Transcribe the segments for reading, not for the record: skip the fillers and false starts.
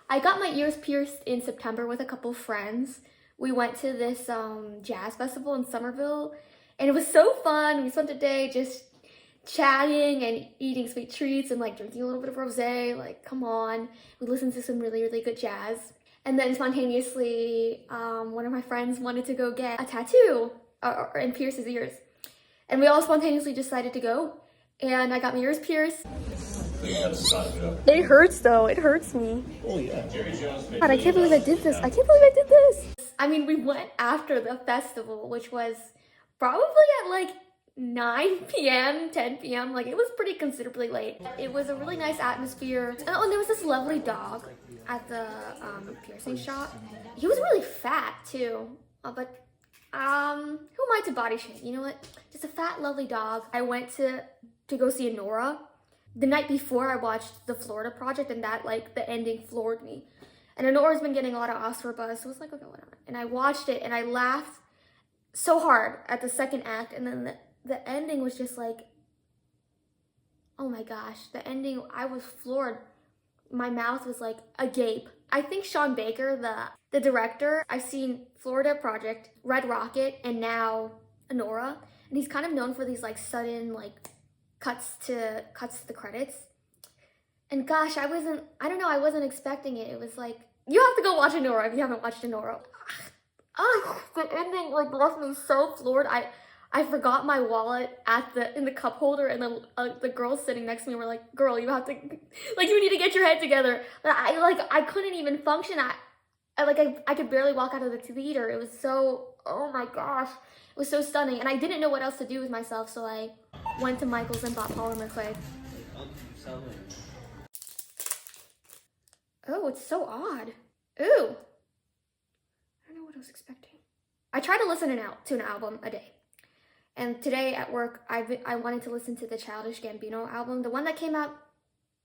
I got my ears pierced in September with a couple friends. We went to this jazz festival in Somerville, and it was so fun. We spent the day just chatting and eating sweet treats and like drinking a little bit of rosé. Like, come on. We listened to some really, really good jazz. And then spontaneously, one of my friends wanted to go get a tattoo and pierce his ears. And we all spontaneously decided to go. And I got my ears pierced. It hurts though, it hurts me. Oh yeah. God, I can't believe I did this. I can't believe I did this. I mean, we went after the festival, which was probably at like 9 p.m., 10 p.m. Like, it was pretty considerably late. It was a really nice atmosphere. Oh, and there was this lovely dog at the piercing shop. He was really fat too, but who am I to body shame? You know what? Just a fat, lovely dog. I went to go see Anora. The night before, I watched The Florida Project, and that, like, the ending floored me. And Anora's been getting a lot of Oscar buzz, so I was like, okay, whatever. And I watched it, and I laughed so hard at the second act, and then the ending was just like, oh my gosh, the ending, I was floored. My mouth was like agape. I think Sean Baker, the director, I've seen Florida Project, Red Rocket, and now Anora, and he's kind of known for these like sudden like cuts to the credits. And gosh, I wasn't expecting it. It was like, you have to go watch Anora if you haven't watched Anora. Oh, the ending like left me so floored. I forgot my wallet in the cup holder, and then the girls sitting next to me were like, "Girl, you have to, like, you need to get your head together." But I couldn't even function. I could barely walk out of the theater. It was so, oh my gosh, it was so stunning, and I didn't know what else to do with myself, so I went to Michael's and bought polymer clay. Oh, it's so odd. Ooh, I don't know what I was expecting. I try to listen to an album a day. And today at work, I wanted to listen to the Childish Gambino album, the one that came out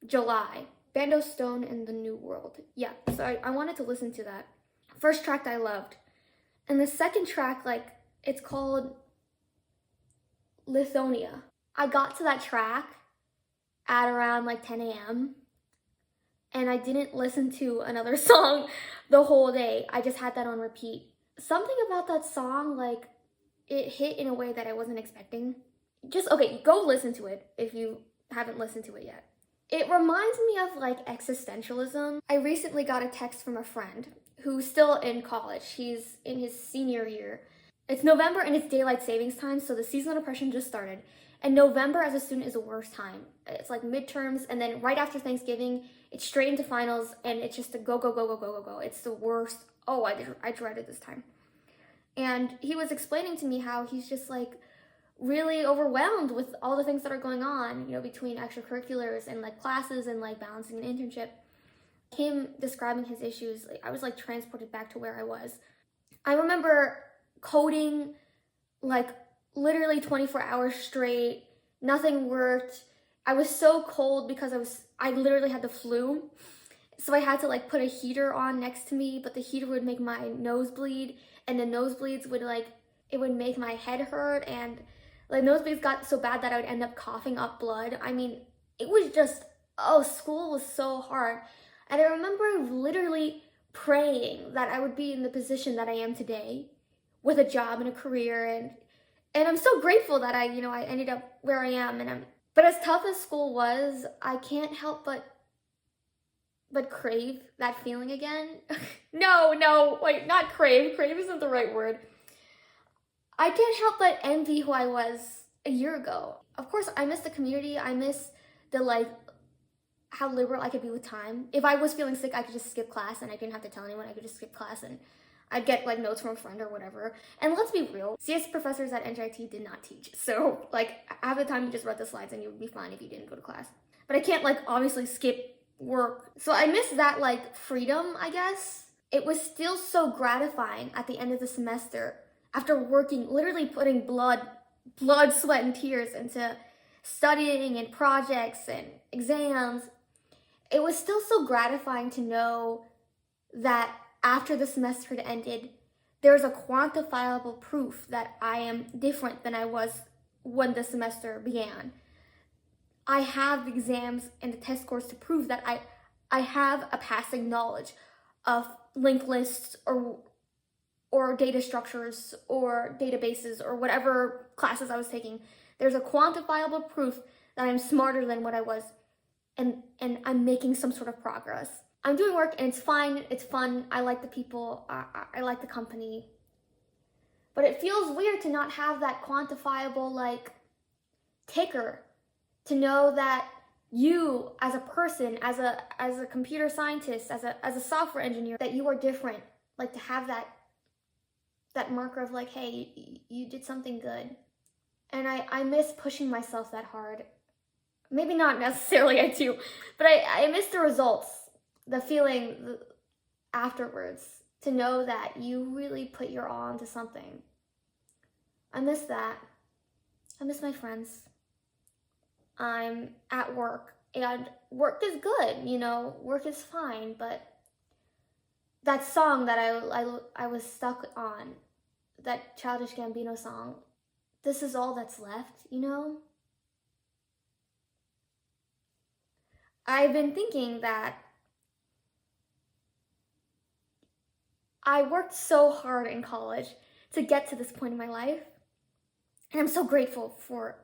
July, Bando Stone and the New World. Yeah, so I wanted to listen to that. First track I loved. And the second track, like, it's called Lithonia. I got to that track at around like 10 a.m. and I didn't listen to another song the whole day. I just had that on repeat. Something about that song, like, it hit in a way that I wasn't expecting. Okay, go listen to it if you haven't listened to it yet. It reminds me of like existentialism. I recently got a text from a friend who's still in college. He's in his senior year. It's November and it's daylight savings time, so the seasonal depression just started. And November as a student is the worst time. It's like midterms, and then right after Thanksgiving, it's straight into finals, and it's just a go, go, go, go, go, go, go. It's the worst. Oh, I dreaded this time. And he was explaining to me how he's just like really overwhelmed with all the things that are going on, you know, between extracurriculars and like classes and like balancing an internship. Him describing his issues, like, I was like transported back to where I was. I remember coding like literally 24 hours straight. Nothing worked. I was so cold because I literally had the flu. So I had to like put a heater on next to me, but the heater would make my nose bleed, and the nosebleeds would it would make my head hurt, and like nosebleeds got so bad that I would end up coughing up blood. I mean, it was just, school was so hard. And I remember literally praying that I would be in the position that I am today with a job and a career, and I'm so grateful that I ended up where I am, but as tough as school was, I can't help but crave that feeling again. No, wait, not crave. Crave isn't the right word. I can't help but envy who I was a year ago. Of course, I miss the community. I miss the how liberal I could be with time. If I was feeling sick, I could just skip class and I didn't have to tell anyone. I could just skip class and I'd get like notes from a friend or whatever. And let's be real, CS professors at NJIT did not teach. So like half the time you just read the slides and you would be fine if you didn't go to class. But I can't obviously skip work. So I miss that freedom, I guess. It was still so gratifying at the end of the semester after working, literally putting blood, sweat, and tears into studying and projects and exams. It was still so gratifying to know that after the semester had ended, there's a quantifiable proof that I am different than I was when the semester began. I have the exams and the test scores to prove that I have a passing knowledge of linked lists or data structures or databases or whatever classes I was taking. There's a quantifiable proof that I'm smarter than what I was, and I'm making some sort of progress. I'm doing work and it's fine, it's fun, I like the people, I like the company. But it feels weird to not have that quantifiable, like, ticker, to know that you as a person, as a computer scientist, as a software engineer, that you are different. Like, to have that marker of like, hey, you did something good. And I miss pushing myself that hard. Maybe not necessarily I do, but I miss the results, the feeling afterwards, to know that you really put your all into something. I miss that. I miss my friends. I'm at work, and work is good, you know, work is fine, but that song that I was stuck on, that Childish Gambino song, this is all that's left, you know? I've been thinking that I worked so hard in college to get to this point in my life, and I'm so grateful for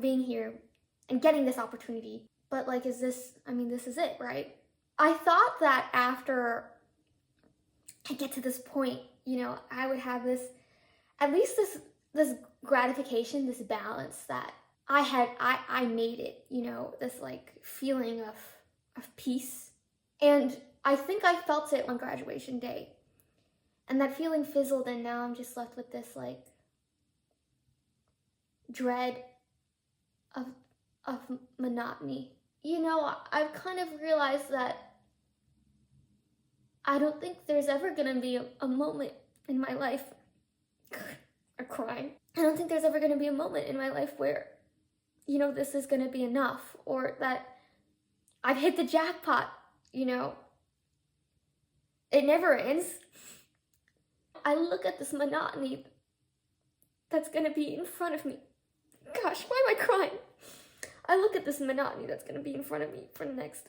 being here and getting this opportunity. But like, this is it, right? I thought that after I get to this point, you know, I would have this, at least this gratification, this balance that I made it, you know, this like feeling of peace. And I think I felt it on graduation day. And that feeling fizzled, and now I'm just left with this like dread of monotony. You know, I've kind of realized that I don't think there's ever gonna be a moment in my life, I'm crying. I don't think there's ever gonna be a moment in my life where, you know, this is gonna be enough, or that I've hit the jackpot, you know. It never ends. I look at this monotony that's gonna be in front of me. Gosh, why am I crying? I look at this monotony that's gonna be in front of me for the next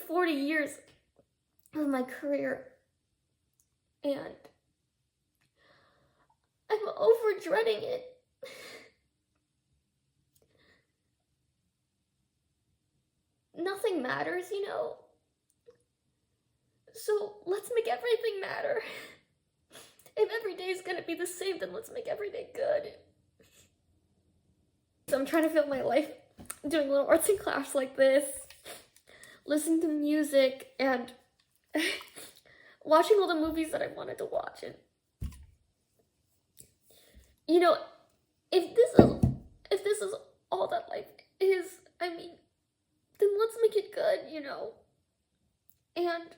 40 years of my career, and I'm over dreading it. Nothing matters, you know? So let's make everything matter. If every day is gonna be the same, then let's make every day good. So I'm trying to fill my life doing little artsy class like this, listening to music, and watching all the movies that I wanted to watch. And you know, if this is all that life is, I mean, then let's make it good, you know. And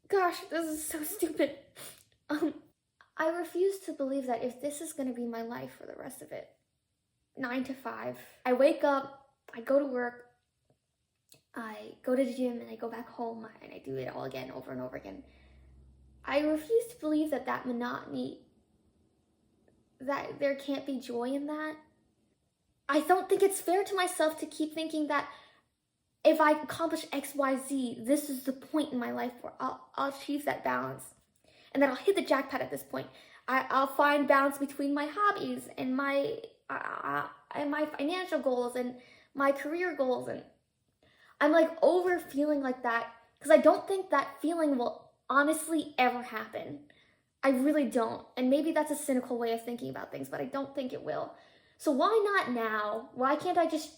gosh, this is so stupid. I refuse to believe that if this is gonna be my life for the rest of it, 9 to 5, I wake up, I go to work, I go to the gym, and I go back home, and I do it all again, over and over again. I refuse to believe that monotony, that there can't be joy in that. I don't think it's fair to myself to keep thinking that if I accomplish X, Y, Z, this is the point in my life where I'll achieve that balance. And then I'll hit the jackpot at this point. I'll find balance between my hobbies and my financial goals and my career goals. And I'm like over feeling like that, because I don't think that feeling will honestly ever happen. I really don't. And maybe that's a cynical way of thinking about things, but I don't think it will. So why not now? Why can't I just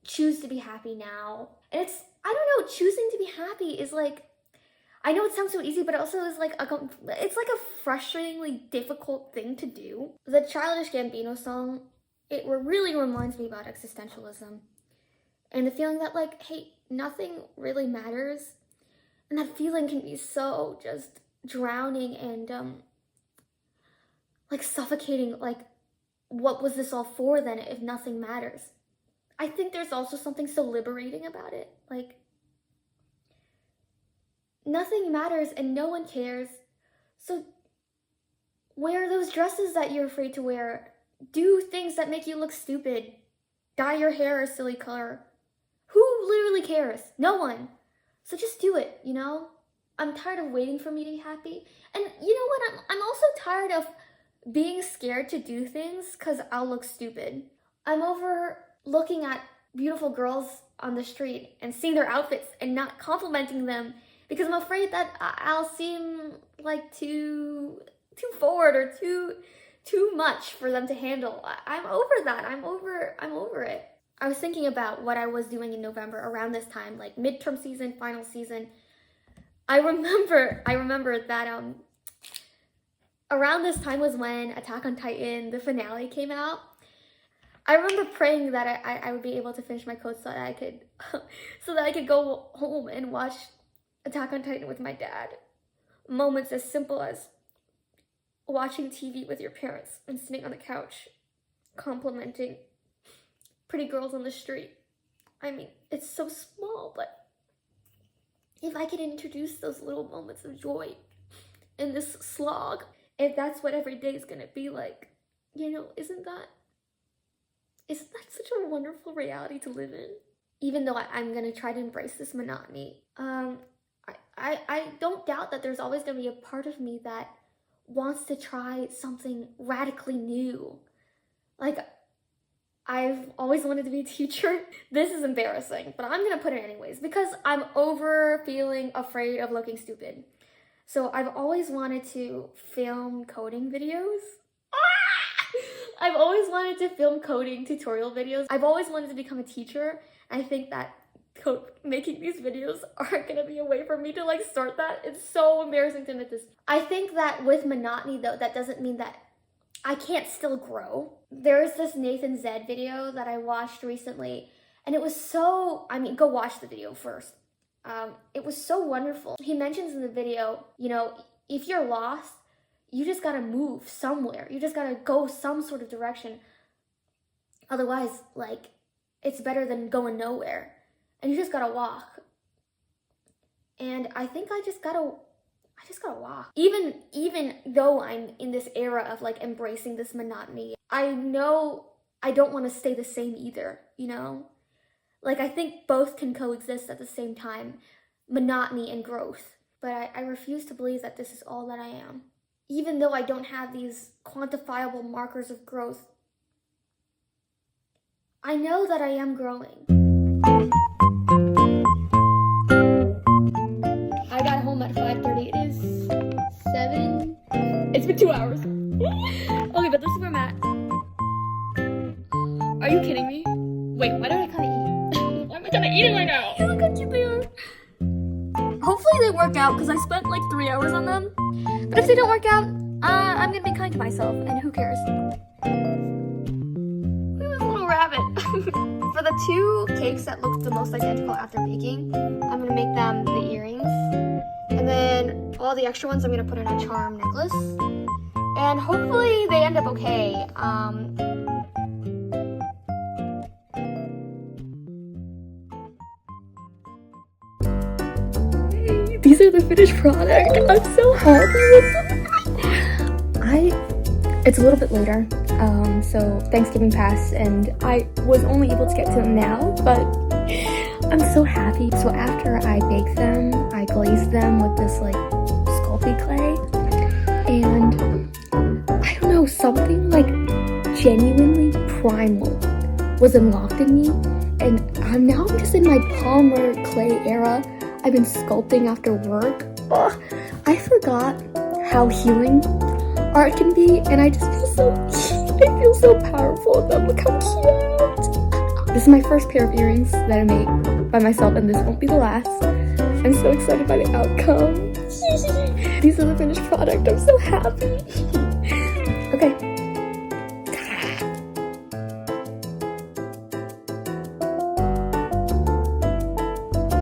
choose to be happy now? And it's, I don't know, choosing to be happy is like, I know it sounds so easy, but it also is like it's like a frustratingly difficult thing to do. The Childish Gambino song, it really reminds me about existentialism. And the feeling that like, hey, nothing really matters. And that feeling can be so just drowning and like suffocating. Like, what was this all for then if nothing matters? I think there's also something so liberating about it. Like, nothing matters and no one cares. So wear those dresses that you're afraid to wear. Do things that make you look stupid. Dye your hair a silly color. Who literally cares? No one. So just do it, you know? I'm tired of waiting for me to be happy. And you know what? I'm also tired of being scared to do things because I'll look stupid. I'm over looking at beautiful girls on the street and seeing their outfits and not complimenting them because I'm afraid that I'll seem like too forward or too much for them to handle. I'm over that. I'm over it. I was thinking about what I was doing in November around this time, like midterm season, final season. I remember that around this time was when Attack on Titan, the finale, came out. I remember praying that I would be able to finish my code so that I could go home and watch Attack on Titan with my dad. Moments as simple as watching TV with your parents and sitting on the couch, complimenting pretty girls on the street. I mean, it's so small, but if I could introduce those little moments of joy in this slog, if that's what every day is gonna be like, you know, isn't that such a wonderful reality to live in? Even though I'm gonna try to embrace this monotony, I don't doubt that there's always gonna be a part of me that wants to try something radically new. Like, I've always wanted to be a teacher. This is embarrassing, but I'm gonna put it anyways because I'm over feeling afraid of looking stupid. So I've always wanted to film coding videos. I've always wanted to film coding tutorial videos. I've always wanted to become a teacher. I think that making these videos are gonna be a way for me to like start that. It's so embarrassing to admit this. I think that with monotony though, that doesn't mean that I can't still grow. There's this Nathan Zed video that I watched recently, and it was so, I mean, go watch the video first. It was so wonderful. He mentions in the video, you know, if you're lost, you just gotta move somewhere. You just gotta go some sort of direction. Otherwise, like, it's better than going nowhere. And you just gotta walk. And I think I just gotta walk. Even though I'm in this era of like embracing this monotony, I know I don't want to stay the same either, you know? Like, I think both can coexist at the same time, monotony and growth. But I refuse to believe that this is all that I am. Even though I don't have these quantifiable markers of growth, I know that I am growing. I got home at 5:30. It is 7. It's been 2 hours. Okay, but this is where I'm at. Are you kidding me? Wait, why don't I kind of eat? Why am I kind of eating right now? Look how cute they are. Hopefully they work out because I spent like 3 hours on them. But if they don't work out, I'm gonna be kind to myself, and who cares? Look at this little rabbit. For the 2 cakes that look the most identical after baking, I'm gonna make them the earrings. And then all the extra ones I'm gonna put in a charm necklace. And hopefully they end up okay. These are the finished product. I'm so happy with them. It's a little bit later, so Thanksgiving passed and I was only able to get to them now, but I'm so happy. So after I baked them, I glazed them with this like Sculpey clay, and I don't know, something like genuinely primal was unlocked in me, and I'm just in my polymer clay era. I've been sculpting after work. Oh, I forgot how healing art can be, and I just feel so powerful with them. Look how cute. This is my first pair of earrings that I make by myself, and this won't be the last. I'm so excited by the outcome. These are the finished product. I'm so happy.